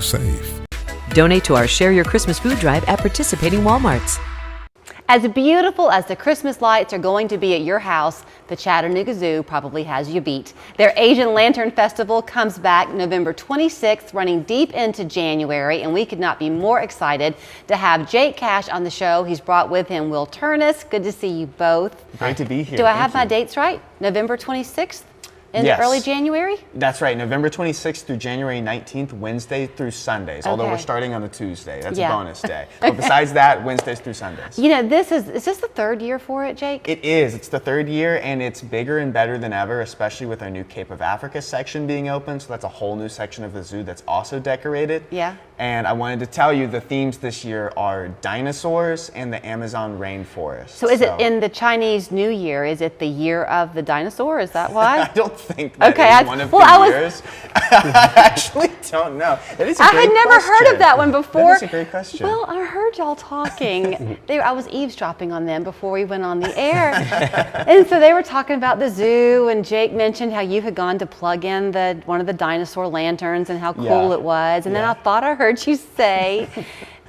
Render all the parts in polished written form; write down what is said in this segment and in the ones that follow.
safe. Donate to our Share Your Christmas food drive at participating Walmarts. As beautiful as the Christmas lights are going to be at your house, the Chattanooga Zoo probably has you beat. Their Asian Lantern Festival comes back November 26th, running deep into January, and we could not be more excited to have Jake Cash on the show. He's brought with him Will Turnus. Good to see you both. Great to be here. Do I have my dates right? November 26th? In early January? That's right, November 26th through January 19th, Wednesday through Sundays, although we're starting on a Tuesday. That's a bonus day. But besides that, Wednesdays through Sundays. You know, is this the third year for it, Jake? It is. It's the third year, and it's bigger and better than ever, especially with our new Cape of Africa section being open. So that's a whole new section of the zoo that's also decorated. Yeah. And I wanted to tell you the themes this year are dinosaurs and the Amazon rainforest. So is it in the Chinese New Year? Is it the year of the dinosaur? Is that why? I don't think that is one of the years. I actually don't know. That is a great I had never heard of that one before. That is a great question. Well, I heard y'all talking. I was eavesdropping on them before we went on the air. And so they were talking about the zoo, and Jake mentioned how you had gone to plug in one of the dinosaur lanterns and how cool it was. And then I thought I heard you say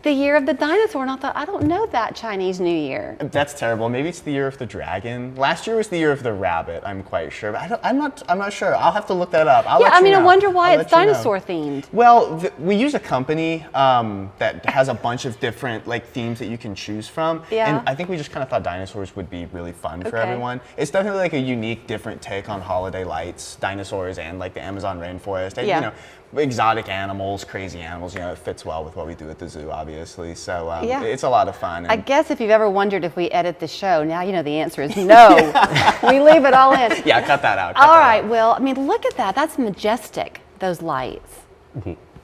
the year of the dinosaur, and I thought, I don't know that Chinese New Year. That's terrible. Maybe it's the year of the dragon. Last year was the year of the rabbit, I'm quite sure. But I'm not sure. I'll have to look that up. I wonder why it's dinosaur themed. Well, we use a company that has a bunch of different themes that you can choose from. Yeah. And I think we just kind of thought dinosaurs would be really fun for everyone. It's definitely a unique, different take on holiday lights, dinosaurs and the Amazon rainforest. And, you know, exotic animals, crazy animals, it fits well with what we do at the zoo, obviously. So it's a lot of fun. I guess if you've ever wondered if we edit the show, now you know the answer is no. We leave it all in. Yeah, cut that out. All right, Will, I mean, look at that. That's majestic, those lights.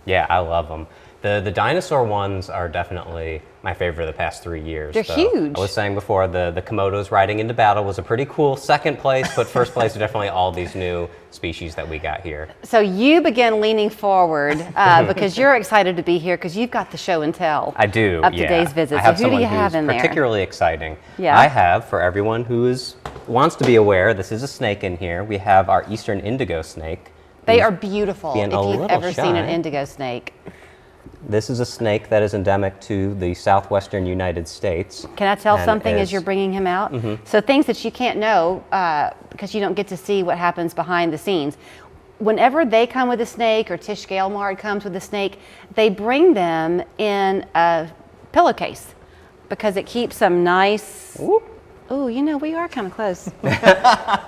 Yeah, I love them. The dinosaur ones are definitely my favorite of the past 3 years. They're huge. I was saying before, the Komodos riding into battle was a pretty cool second place, but first place are definitely all these new species that we got here. So you begin leaning forward because you're excited to be here because you've got the show and tell. I do, of today's visit. I have so who do you someone have who's in there? particularly exciting. Yeah. I have, for everyone who wants to be aware, this is a snake in here. We have our eastern indigo snake. They are beautiful if being you've ever seen an indigo snake. This is a snake that is endemic to the southwestern United States. Can I tell something as you're bringing him out? So things that you can't know because you don't get to see what happens behind the scenes. Whenever they come with a snake or Tish Gailmard comes with a snake, they bring them in a pillowcase because it keeps them nice. Oh, you know, we are kind of close.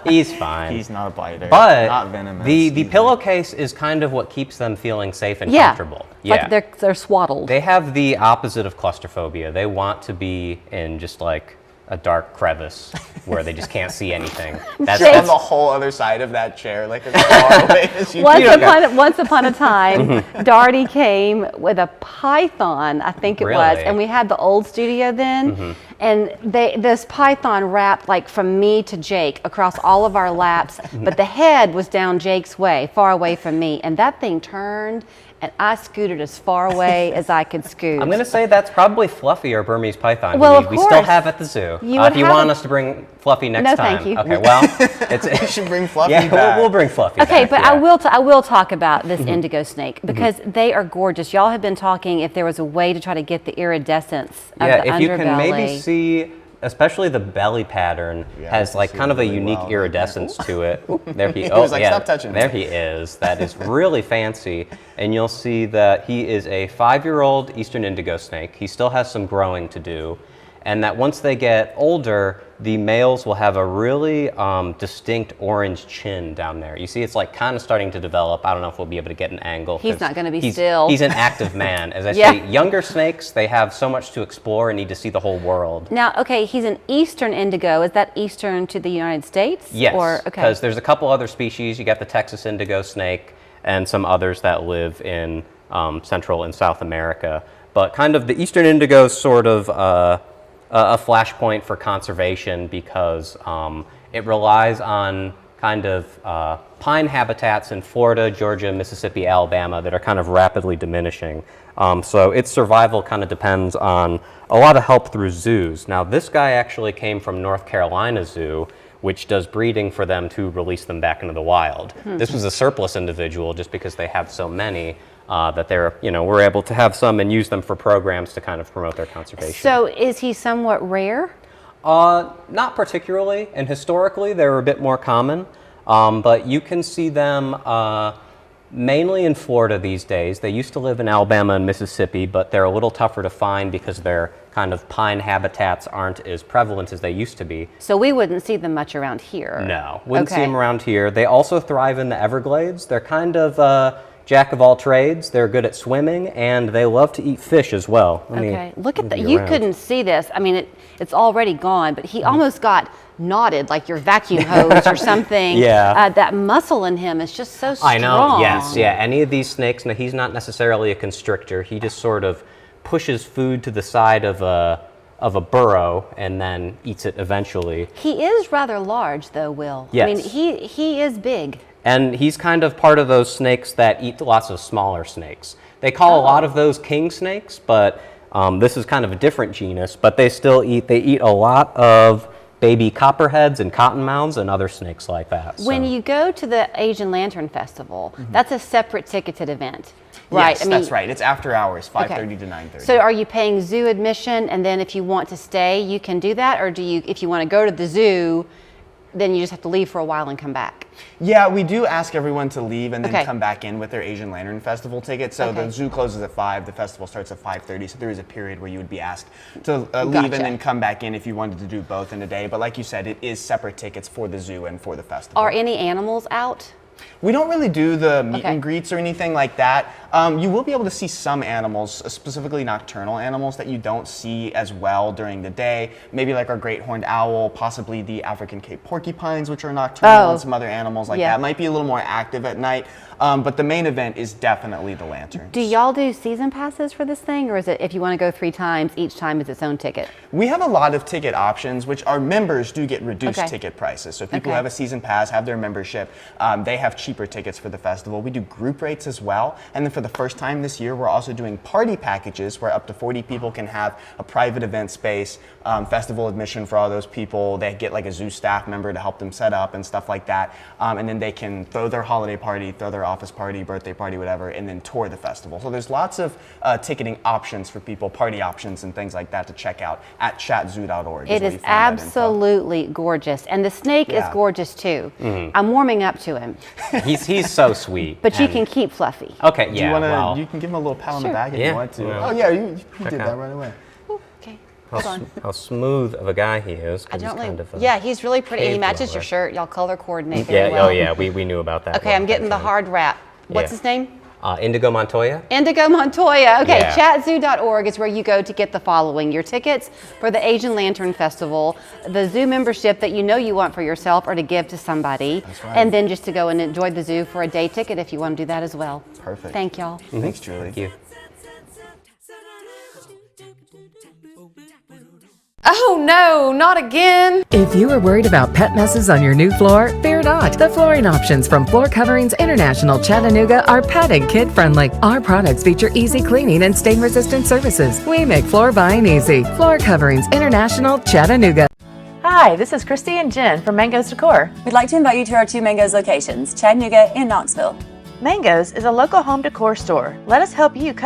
He's fine. He's not a biter. But not venomous. The pillowcase is kind of what keeps them feeling safe and comfortable. Yeah, like they're swaddled. They have the opposite of claustrophobia. They want to be in just a dark crevice where they just can't see anything. That's on the whole other side of that chair, as far away as you can. Once upon a time, Darty came with a python, I think it was, and we had the old studio then, and this python wrapped from me to Jake across all of our laps, but the head was down Jake's way, far away from me, and that thing turned, and I scooted as far away as I could scoot. I'm going to say that's probably Fluffy or Burmese python. Well, we still have at the zoo. If you want us to bring Fluffy next time. No, thank you. Okay, well, we should bring Fluffy back. We'll bring Fluffy back. Okay, but I will talk about this indigo snake because they are gorgeous. Y'all have been talking if there was a way to try to get the iridescence of the underbelly. Yeah, if you can maybe see, especially the belly pattern has kind of a unique iridescence to it. There he stop touching me. There he is. That is really fancy. And you'll see that he is a 5-year-old eastern indigo snake. He still has some growing to do. And that once they get older, the males will have a really distinct orange chin down there. You see it's kind of starting to develop. I don't know if we'll be able to get an angle. He's not going to be still. He's an active man. As I say, younger snakes, they have so much to explore and need to see the whole world. Now, okay, he's an eastern indigo. Is that eastern to the United States? Yes, because there's a couple other species. You got the Texas indigo snake and some others that live in Central and South America. But kind of the eastern indigo is sort of a flashpoint for conservation because it relies on kind of pine habitats in Florida, Georgia, Mississippi, Alabama that are kind of rapidly diminishing. So its survival kind of depends on a lot of help through zoos. Now this guy actually came from North Carolina Zoo, which does breeding for them to release them back into the wild. This was a surplus individual just because they have so many. that we're able to have some and use them for programs to kind of promote their conservation. So is he somewhat rare? Not particularly, and historically they're a bit more common, but you can see them mainly in Florida these days. They used to live in Alabama and Mississippi, but they're a little tougher to find because their kind of pine habitats aren't as prevalent as they used to be. So we wouldn't see them much around here? No, wouldn't see them around here. They also thrive in the Everglades. They're kind of jack of all trades. They're good at swimming, and they love to eat fish as well. Look at that. You couldn't see this. I mean, it's already gone, but he almost got knotted like your vacuum hose or something. Yeah. That muscle in him is just so strong. I know, yes, yeah. Any of these snakes, now he's not necessarily a constrictor. He just sort of pushes food to the side of a burrow and then eats it eventually. He is rather large though, Will. Yes. I mean, he is big. And he's kind of part of those snakes that eat lots of smaller snakes. They call a lot of those king snakes, but this is kind of a different genus, but they eat a lot of baby copperheads and cottonmouths and other snakes like that. When you go to the Asian Lantern Festival, that's a separate ticketed event, right? Yes, that's right. It's after hours, 5:30 to 9:30. So are you paying zoo admission, and then if you want to stay, you can do that? Or if you want to go to the zoo, then you just have to leave for a while and come back? Yeah, we do ask everyone to leave and then come back in with their Asian Lantern Festival ticket. So the zoo closes at 5, the festival starts at 5:30. So there is a period where you would be asked to leave and then come back in if you wanted to do both in a day. But like you said, it is separate tickets for the zoo and for the festival. Are any animals out? We don't really do the meet and greets or anything like that. You will be able to see some animals, specifically nocturnal animals, that you don't see as well during the day. Maybe like our great horned owl, possibly the African Cape porcupines, which are nocturnal, and some other animals like that. Might be a little more active at night. But the main event is definitely the lanterns. Do y'all do season passes for this thing, or is it if you want to go 3 times, each time is its own ticket? We have a lot of ticket options, which our members do get reduced ticket prices. So people who have a season pass, have their membership, they have cheaper tickets for the festival. We do group rates as well. And then for the first time this year, we're also doing party packages where up to 40 people can have a private event space, festival admission for all those people. They get like a zoo staff member to help them set up and stuff like that. And then they can throw their holiday party, throw their office party, birthday party, whatever, and then tour the festival. So there's lots of ticketing options for people, party options and things like that to check out at chatzoo.org. It is absolutely gorgeous. And the snake is gorgeous too. I'm warming up to him. He's so sweet. But you can keep Fluffy. Okay, yeah. You can give him a little pat on the back if you want to. Yeah. Oh yeah, you did that right away. Okay. Hold on. How smooth of a guy he is. He's really pretty. He matches your shirt. Y'all color coordinate very yeah, well. Oh yeah, we knew about that. Okay, I'm getting the hard wrap. What's his name? Indigo Montoya. Indigo Montoya. Okay, chatzoo.org is where you go to get the following: your tickets for the Asian Lantern Festival, the zoo membership that you know you want for yourself or to give to somebody, and then just to go and enjoy the zoo for a day ticket if you want to do that as well. Perfect. Thank y'all. Thanks, Julie. Thank you. Oh no, not again! If you are worried about pet messes on your new floor, fear not. The flooring options from Floor Coverings International Chattanooga are pet and kid friendly. Our products feature easy cleaning and stain resistant services. We make floor buying easy. Floor Coverings International Chattanooga. Hi, this is Christy and Jen from Mango's Decor. We'd like to invite you to our 2 Mango's locations, Chattanooga and Knoxville. Mango's is a local home decor store. Let us help you customize